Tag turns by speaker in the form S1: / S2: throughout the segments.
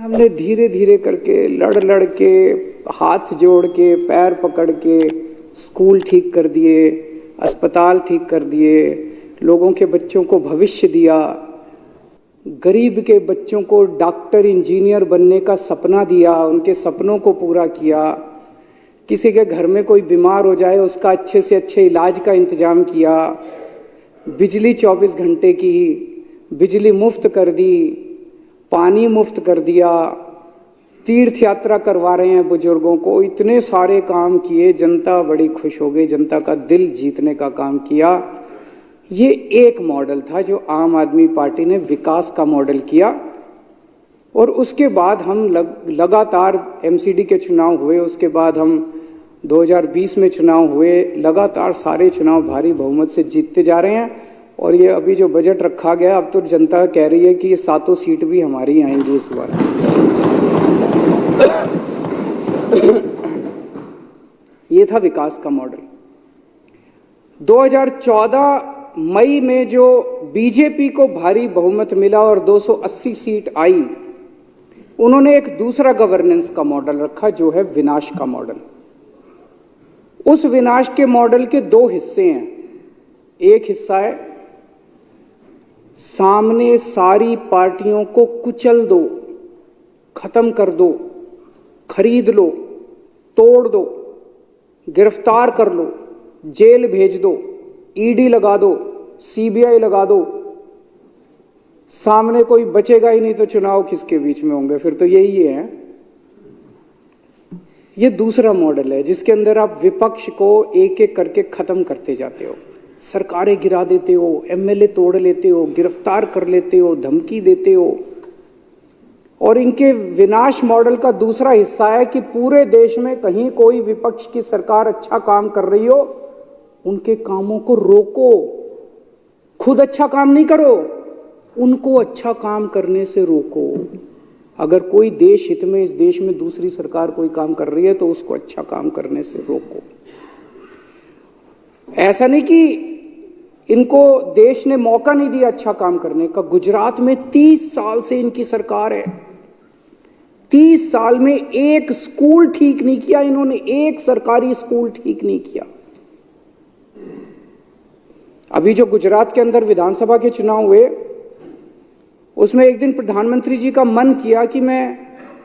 S1: हमने धीरे धीरे करके लड़ लड़ के हाथ जोड़ के पैर पकड़ के स्कूल ठीक कर दिए, अस्पताल ठीक कर दिए, लोगों के बच्चों को भविष्य दिया, गरीब के बच्चों को डॉक्टर इंजीनियर बनने का सपना दिया, उनके सपनों को पूरा किया। किसी के घर में कोई बीमार हो जाए उसका अच्छे से अच्छे इलाज का इंतजाम किया। बिजली 24 घंटे की, बिजली मुफ्त कर दी, पानी मुफ्त कर दिया, तीर्थ यात्रा करवा रहे हैं बुजुर्गों को। इतने सारे काम किए, जनता बड़ी खुश हो गई, जनता का दिल जीतने का काम किया। ये एक मॉडल था जो आम आदमी पार्टी ने विकास का मॉडल किया। और उसके बाद हम लगातार एमसीडी के चुनाव हुए, उसके बाद हम 2020 में चुनाव हुए, लगातार सारे चुनाव भारी बहुमत से जीतते जा रहे हैं। और ये अभी जो बजट रखा गया, अब तो जनता कह रही है कि ये 7 सीट भी हमारी आएंगी इस बार। ये था विकास का मॉडल। 2014 मई में जो बीजेपी को भारी बहुमत मिला और 280 सीट आई, उन्होंने एक दूसरा गवर्नेंस का मॉडल रखा जो है विनाश का मॉडल। उस विनाश के मॉडल के 2 हिस्से हैं। एक हिस्सा है सामने सारी पार्टियों को कुचल दो, खत्म कर दो, खरीद लो, तोड़ दो, गिरफ्तार कर लो, जेल भेज दो, ईडी लगा दो, सीबीआई लगा दो, सामने कोई बचेगा ही नहीं तो चुनाव किसके बीच में होंगे, फिर तो यही है। ये दूसरा मॉडल है जिसके अंदर आप विपक्ष को एक एक करके खत्म करते जाते हो, सरकारें गिरा देते हो, एमएलए तोड़ लेते हो, गिरफ्तार कर लेते हो, धमकी देते हो। और इनके विनाश मॉडल का दूसरा हिस्सा है कि पूरे देश में कहीं कोई विपक्ष की सरकार अच्छा काम कर रही हो, उनके कामों को रोको, खुद अच्छा काम नहीं करो, उनको अच्छा काम करने से रोको। अगर कोई देश हित में इस देश में दूसरी सरकार कोई काम कर रही है तो उसको अच्छा काम करने से रोको। ऐसा नहीं कि इनको देश ने मौका नहीं दिया अच्छा काम करने का। गुजरात में 30 साल से इनकी सरकार है, 30 साल में एक स्कूल ठीक नहीं किया इन्होंने, एक सरकारी स्कूल ठीक नहीं किया। अभी जो गुजरात के अंदर विधानसभा के चुनाव हुए, उसमें एक दिन प्रधानमंत्री जी का मन किया कि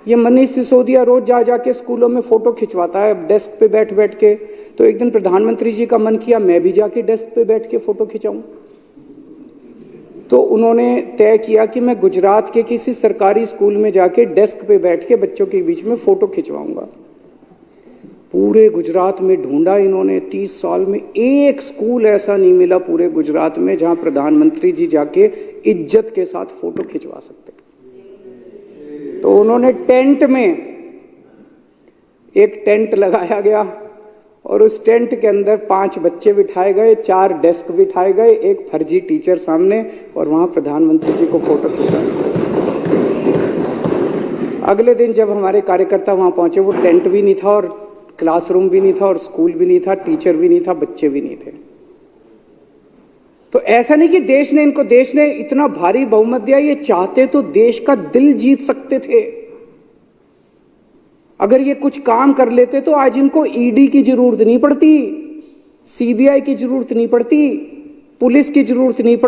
S1: ये मनीष सिसोदिया रोज जा जाके स्कूलों में फोटो खिंचवाता है डेस्क पे बैठ बैठ के, तो एक दिन प्रधानमंत्री जी का मन किया मैं भी जाके डेस्क पे बैठ के फोटो खिंचाऊं। तो उन्होंने तय किया कि मैं गुजरात के किसी सरकारी स्कूल में जाके डेस्क पे बैठ के बच्चों के बीच में फोटो खिंचवाऊंगा। पूरे गुजरात में ढूंढा इन्होंने, 30 साल में एक स्कूल ऐसा नहीं मिला पूरे गुजरात में जहां प्रधानमंत्री जी जाके इज्जत के साथ फोटो खिंचवा सकते। तो उन्होंने टेंट में एक टेंट लगाया गया और उस टेंट के अंदर 5 बच्चे बिठाए गए, 4 डेस्क बिठाए गए, एक फर्जी टीचर सामने, और वहां प्रधानमंत्री जी को फोटो खिंचाया। अगले दिन जब हमारे कार्यकर्ता वहां पहुंचे, वो टेंट भी नहीं था और क्लासरूम भी नहीं था और स्कूल भी नहीं था, टीचर भी नहीं था, बच्चे भी नहीं थे। तो ऐसा नहीं कि देश ने इतना भारी बहुमत दिया, ये चाहते तो देश का दिल जीत सकते थे। अगर ये कुछ काम कर लेते तो आज इनको ईडी की जरूरत नहीं पड़ती, सीबीआई की जरूरत नहीं पड़ती, पुलिस की जरूरत नहीं पड़ती।